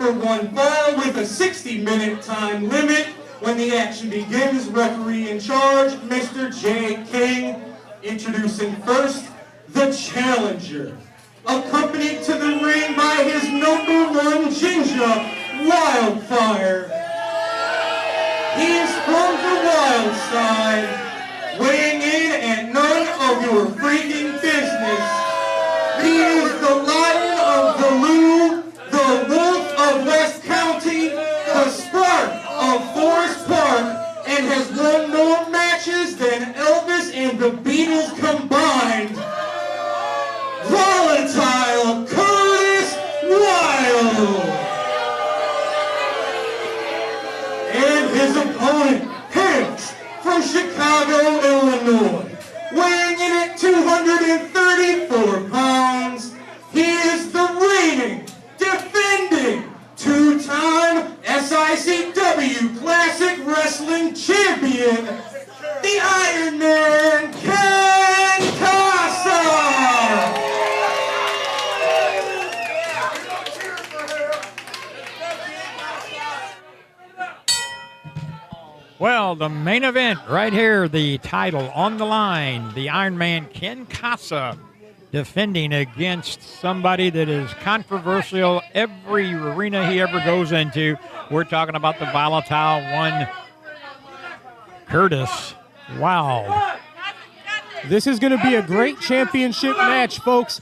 for one fall with a 60-minute time limit. When the action begins, referee in charge, Mr. J. King. Introducing first, the challenger. Accompanied to the ring by his #1 ginger, Wildfire. He is from the wild side, weighing in at none of your freaking business. He is the Lion of the Lou, the Wolf of West County, the Spark of Forest Park, and has won more matches than Elvis and the Beatles combined. Volatile Curtis Wylde. And his opponent hails from Chicago, Illinois. Weighing in at 234 pounds, he is the reigning, defending, two-time SICW Classic Wrestling Champion, the Iron Man, Kasa! Well, the main event right here, the title on the line, the Iron Man Ken Kasa defending against somebody that is controversial every arena he ever goes into. We're talking about the volatile one, Curtis Wylde. This is going to be a great championship match, folks.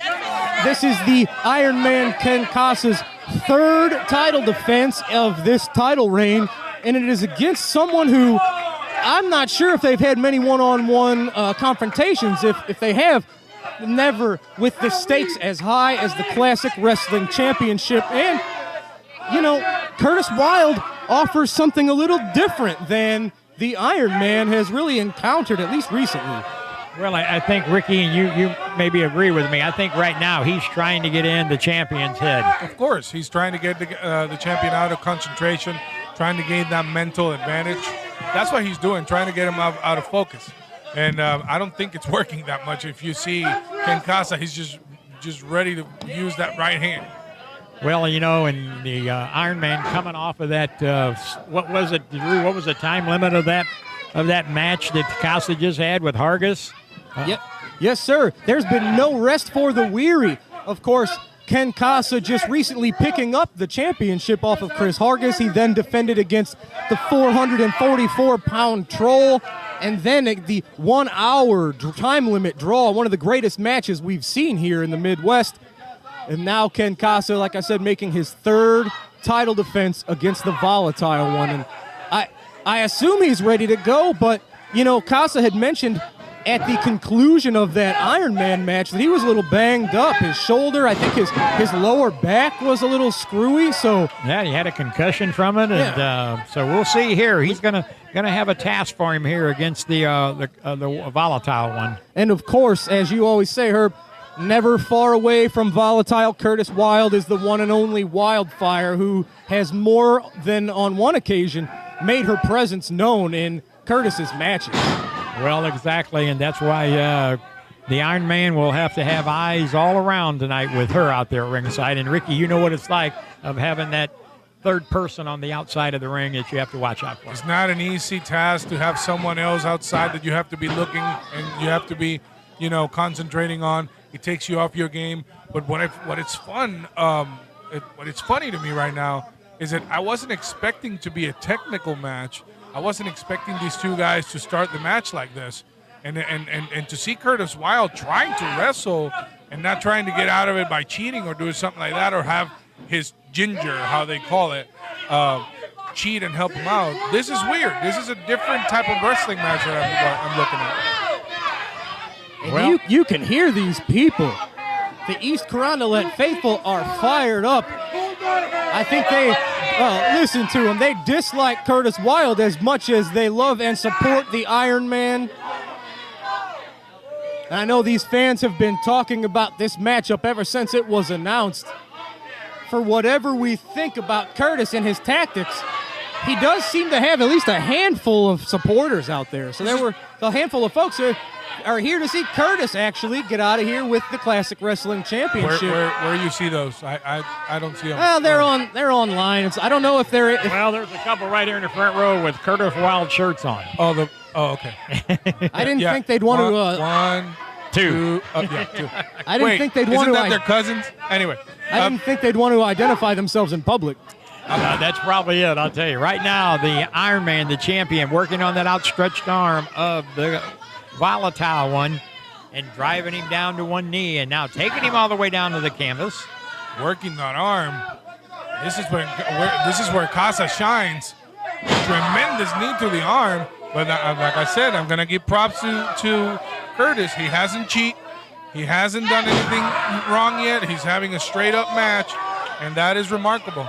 This is the Iron Man Ken Kasa's third title defense of this title reign, and it is against someone who I'm not sure if they've had many one-on-one confrontations. If they have, never with the stakes as high as the Classic Wrestling Championship. And, you know, Curtis Wylde offers something a little different than the Iron Man has really encountered, at least recently. Well, I think, Ricky, and you maybe agree with me, I think right now he's trying to get in the champion's head. Of course, he's trying to get the champion out of concentration, trying to gain that mental advantage. That's what he's doing, trying to get him out of focus. And I don't think it's working that much. If you see Ken Kasa, he's just ready to use that right hand. Well, you know, and the Iron Man coming off of that, what was it, Drew? What was the time limit of that match that Kasa just had with Hargis? Yep. Yes, sir. There's been no rest for the weary. Of course, Ken Kasa just recently picking up the championship off of Chris Hargis. He then defended against the 444-pound Troll. And then the 1 hour time limit draw, one of the greatest matches we've seen here in the Midwest. And now Ken Kasa, like I said, making his third title defense against the volatile one. And I assume he's ready to go, but, you know, Kasa had mentioned at the conclusion of that Iron Man match that he was a little banged up. His shoulder, I think his lower back was a little screwy. So yeah, he had a concussion from it, and so we'll see here. He's gonna have a task for him here against the volatile one. And of course, as you always say, Herb, never far away from volatile, Curtis Wylde is the one and only Wildfire, who has more than on one occasion made her presence known in Curtis's matches. Well, exactly, and that's why the Iron Man will have to have eyes all around tonight with her out there at ringside. And, Ricky, you know what it's like of having that third person on the outside of the ring that you have to watch out for. It's not an easy task to have someone else outside that you have to be looking and you have to be, you know, concentrating on. It takes you off your game. But what it's funny to me right now is that I wasn't expecting to be a technical match. I wasn't expecting these two guys to start the match like this. And to see Curtis Wylde trying to wrestle and not trying to get out of it by cheating or doing something like that or have his ginger, how they call it, cheat and help him out. This is weird. This is a different type of wrestling match that I'm looking at. And well, you can hear these people. The East Carondelet faithful are fired up. I think listen to them. They dislike Curtis Wylde as much as they love and support the Iron Man. And I know these fans have been talking about this matchup ever since it was announced. For whatever we think about Curtis and his tactics, he does seem to have at least a handful of supporters out there. So there were a handful of folks there. are here to see Curtis actually get out of here with the Classic Wrestling Championship. Where you see those? I don't see them. Well, they're online. I don't know if they're. Well, there's a couple right here in the front row with Curtis Wylde shirts on. Oh, okay. I didn't think they'd want to. One, two. Two. I didn't think they'd want isn't to. that their cousins? Anyway, I didn't think they'd want to identify themselves in public. That's probably it, I'll tell you. Right now, the Iron Man, the champion, working on that outstretched arm of the volatile one and driving him down to one knee and now taking him all the way down to the canvas. working that arm. This is where Kasa shines. Tremendous knee to the arm. But like I said, I'm going to give props to Curtis. He hasn't cheated. He hasn't done anything wrong yet. He's having a straight-up match, and that is remarkable.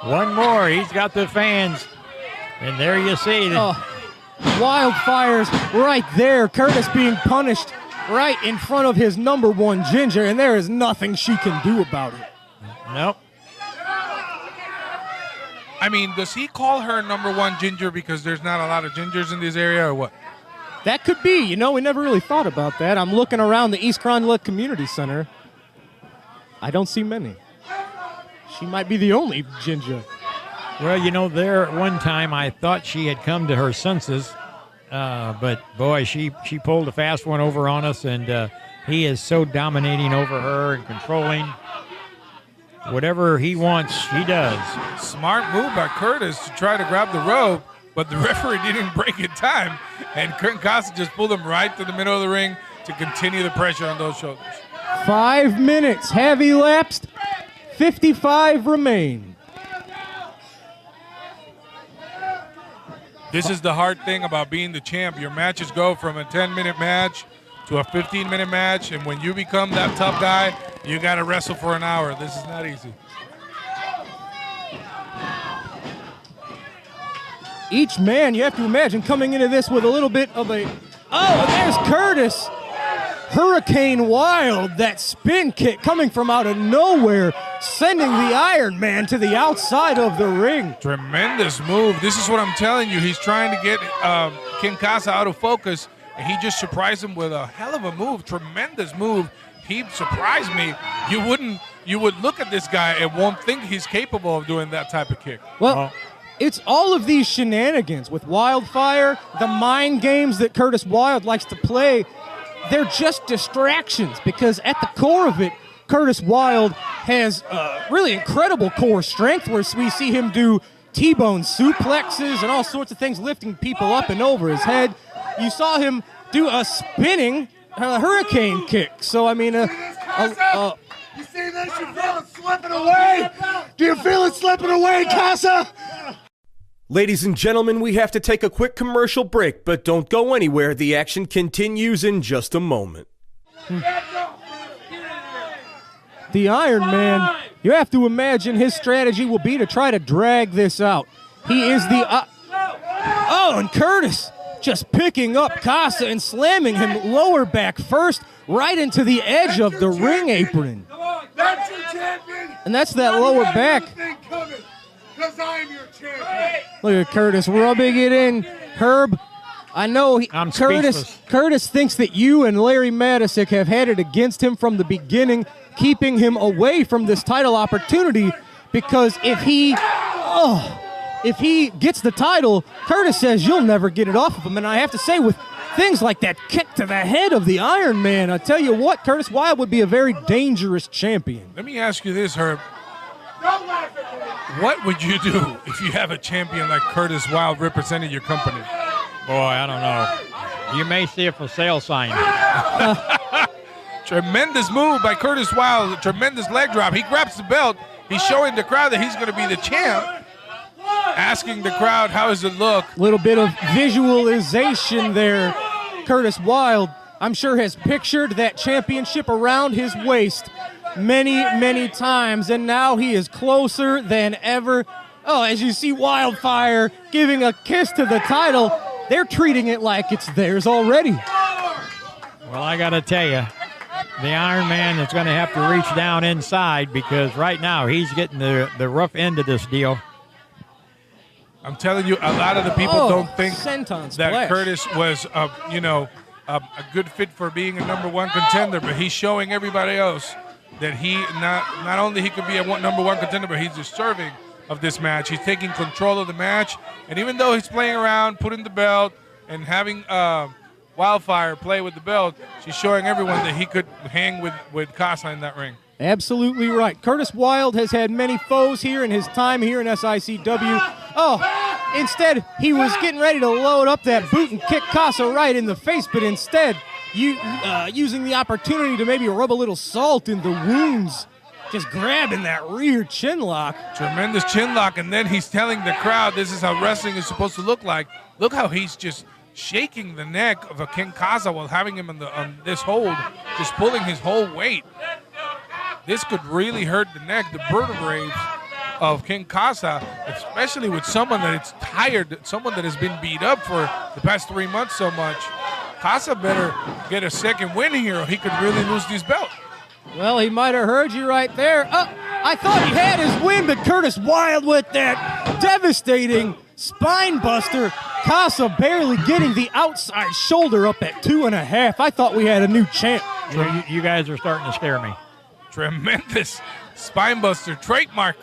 One more. He's got the fans. And there you see. Wildfires right there. Curtis being punished right in front of his number one Ginger, and there is nothing she can do about it. Nope. I mean, does he call her number one Ginger because there's not a lot of Gingers in this area, or what? That could be. You know, we never really thought about that. I'm looking around the East Carondelet Community Center. I don't see many. She might be the only Ginger. Well, you know, there at one time I thought she had come to her senses, but boy, she pulled a fast one over on us, and he is so dominating over her and controlling. Whatever he wants, she does. Smart move by Curtis to try to grab the rope, but the referee didn't break in time, and Kasa just pulled him right to the middle of the ring to continue the pressure on those shoulders. 5 minutes have elapsed. 55 remain. This is the hard thing about being the champ. Your matches go from a 10-minute match to a 15-minute match, and when you become that tough guy, you got to wrestle for an hour. This is not easy. Each man, you have to imagine, coming into this with a little bit of a... Oh, there's Curtis. Hurricane Wylde, that spin kick coming from out of nowhere, sending the Iron Man to the outside of the ring. Tremendous move. This is what I'm telling you. He's trying to get King Kasa out of focus, and he just surprised him with a hell of a move. Tremendous move. He surprised me. You would look at this guy and won't think he's capable of doing that type of kick. Well, it's all of these shenanigans with Wildfire, the mind games that Curtis Wylde likes to play. They're just distractions, because at the core of it, Curtis Wylde has really incredible core strength, where we see him do T-bone suplexes and all sorts of things, lifting people up and over his head. You saw him do a spinning hurricane kick. So, I mean, you see this? You feel it slipping away? Do you feel it slipping away, Kasa? Ladies and gentlemen, we have to take a quick commercial break, but don't go anywhere. The action continues in just a moment. The Iron Man, you have to imagine his strategy will be to try to drag this out. He is the... and Curtis just picking up Kasa and slamming him lower back first right into the edge of the ring apron. That's your champion. And that's that lower back. Because I'm your champion. Look at Curtis rubbing it in. Herb, I know I'm speechless. Curtis thinks that you and Larry Matisick have had it against him from the beginning, keeping him away from this title opportunity, because if he gets the title, Curtis says you'll never get it off of him. And I have to say, with things like that kick to the head of the Iron Man, I tell you what, Curtis Wylde would be a very dangerous champion. Let me ask you this, Herb. Don't laugh at me. What would you do if you have a champion like Curtis Wylde representing your company? Boy, I don't know. You may see a for sale sign. Tremendous move by Curtis Wylde. A tremendous leg drop. He grabs the belt. He's showing the crowd that he's going to be the champ. Asking the crowd, how does it look? Little bit of visualization there. Curtis Wylde, I'm sure, has pictured that championship around his waist many, many times, and now he is closer than ever. Oh, as you see Wildfire giving a kiss to the title, they're treating it like it's theirs already. Well, I got to tell you, the Iron Man is going to have to reach down inside, because right now he's getting the rough end of this deal. I'm telling you, a lot of the people don't think senton that splash. Curtis was, a good fit for being a #1 contender, but he's showing everybody else that he not only he could be a #1 contender, but he's deserving of this match. He's taking control of the match, and even though he's playing around, putting the belt, and having Wildfire play with the belt, she's showing everyone that he could hang with Kasa in that ring. Absolutely right. Curtis Wylde has had many foes here in his time here in SICW. Instead, he was getting ready to load up that boot and kick Kasa right in the face, but instead, using the opportunity to maybe rub a little salt in the wounds, just grabbing that rear chin lock. Tremendous chin lock, and then he's telling the crowd this is how wrestling is supposed to look like. Look how he's just shaking the neck of a King Kasa while having him on this hold, just pulling his whole weight. This could really hurt the neck, the vertebrae of King Kasa, especially with someone that is tired, someone that has been beat up for the past 3 months so much. Kasa better get a second win here or he could really lose this belt. Well, he might have heard you right there. I thought he had his win, but Curtis Wylde with that devastating spine buster. Kasa barely getting the outside shoulder up at 2.5. I thought we had a new champ. You guys are starting to scare me. Tremendous spine buster, trademark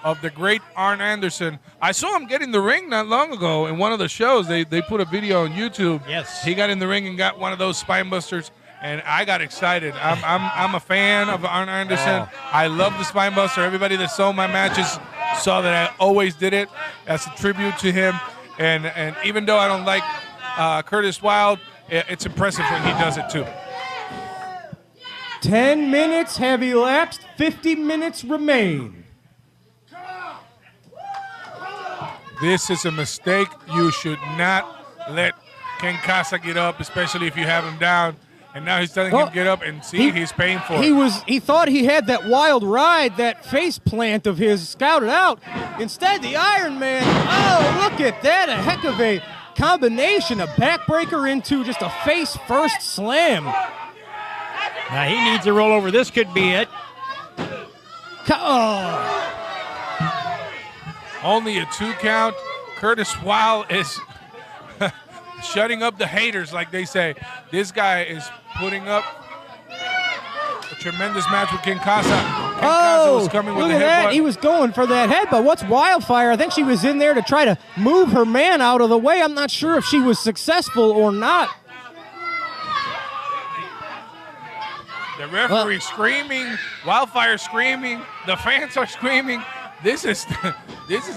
of the great Arn Anderson. I saw him get in the ring not long ago in one of the shows. They put a video on YouTube. Yes. He got in the ring and got one of those spine busters, and I got excited. I'm a fan of Arn Anderson. I love the spine buster. Everybody that saw my matches saw that I always did it as a tribute to him. And even though I don't like Curtis Wylde, it's impressive when he does it too. 10 minutes have elapsed. 50 minutes remain. This is a mistake. You should not let Ken Kasa get up, especially if you have him down. And now he's telling him get up and see he's paying for it. He thought he had that wild ride, that face plant of his scouted out. Instead, the Iron Man, look at that. A heck of a combination, a backbreaker into just a face first slam. Now he needs to roll over. This could be it. Only a 2 count. Curtis Wylde is shutting up the haters, like they say. This guy is putting up a tremendous match with King Kasa. King Kasa was coming with look a at that. headbutt. He was going for that headbutt. What's Wildfire? I think she was in there to try to move her man out of the way. I'm not sure if she was successful or not. The referee screaming, Wildfire screaming, the fans are screaming. This is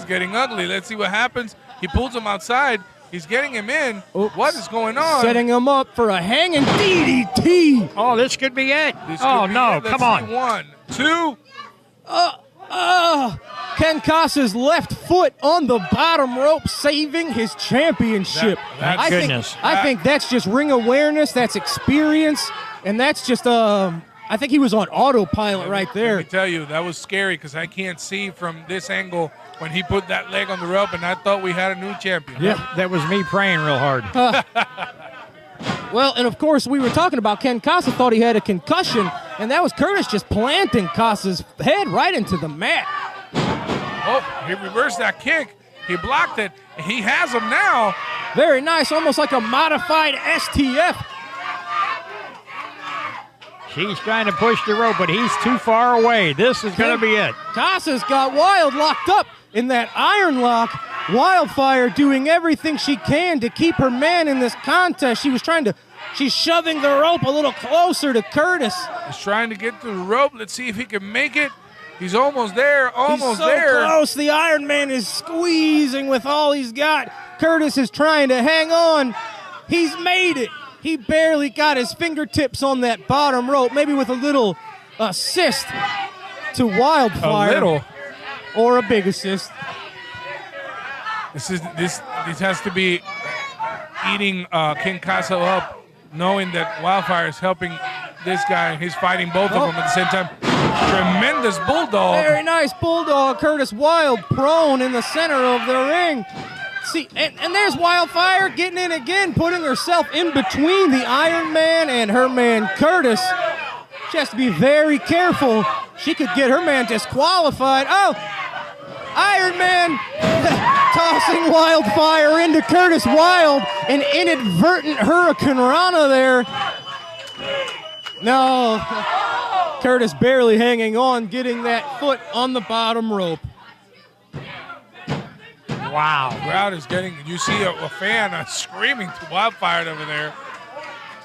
getting ugly. Let's see what happens. He pulls him outside. He's getting him in. Oops. What is going on? Setting him up for a hanging DDT. Oh, this could be it. This Oh, could be no, it. Let's come on. see. 1, 2. Ken Kasa's left foot on the bottom rope, saving his championship. Thank goodness. I think that's just ring awareness, that's experience, and that's just, I think he was on autopilot right there. Let me tell you, that was scary because I can't see from this angle when he put that leg on the rope, and I thought we had a new champion. Yeah. That was me praying real hard. Well, and of course, we were talking about Ken Kasa thought he had a concussion, and that was Curtis just planting Kasa's head right into the mat. Oh, he reversed that kick. He blocked it. He has him now. Very nice, almost like a modified STF. She's trying to push the rope, but he's too far away. This is going to be it. Kasa's got Wylde locked up in that iron lock. Wildfire doing everything she can to keep her man in this contest. She's shoving the rope a little closer to Curtis. He's trying to get to the rope. Let's see if he can make it. He's almost there, He's so close. The Iron Man is squeezing with all he's got. Curtis is trying to hang on. He's made it. He barely got his fingertips on that bottom rope, maybe with a little assist to Wildfire. A little. Or a big assist. This has to be eating King Kasa up, knowing that Wildfire is helping this guy. He's fighting both of them at the same time. Tremendous bulldog. Very nice bulldog. Curtis Wylde prone in the center of the ring. See, and there's Wildfire getting in again, putting herself in between the Iron Man and her man Curtis. She has to be very careful. She could get her man disqualified. Oh, Iron Man tossing Wildfire into Curtis Wylde. An inadvertent Hurricane Rana there. No, Curtis barely hanging on, getting that foot on the bottom rope. Wow. The crowd is getting, you see a fan screaming to Wildfire over there.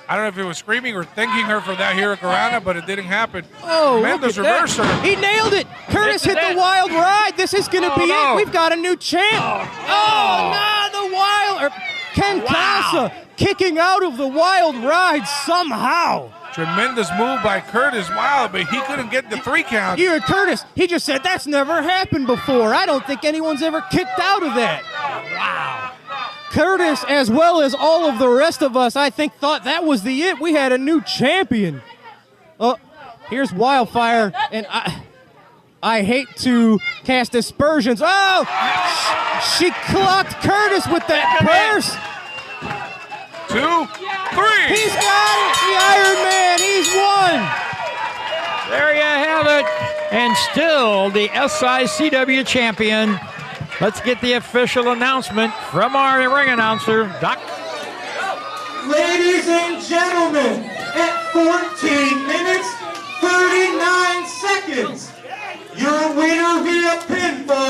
I don't know if it was screaming or thanking her for that Hurricanrana, but it didn't happen. Oh, Amanda's look at reverser. that. He nailed it. Curtis hit This is the it. Wild Ride. This is going to be no. it. We've got a new champ. The Wild. Ken Kasa kicking out of the Wild Ride somehow. Tremendous move by Curtis Wylde, but he couldn't get the 3 count. You heard Curtis. He just said that's never happened before. I don't think anyone's ever kicked out of that. Wow. Curtis, as well as all of the rest of us, I think thought that was the it. We had a new champion. Oh, here's Wildfire, and I hate to cast aspersions. Oh, she clocked Curtis with that purse. 2, 3. He's got it, the Iron Man. He's won. There you have it. And still the SICW champion. Let's get the official announcement from our ring announcer, Doc. Ladies and gentlemen, at 14 minutes, 39 seconds, your winner via pinfall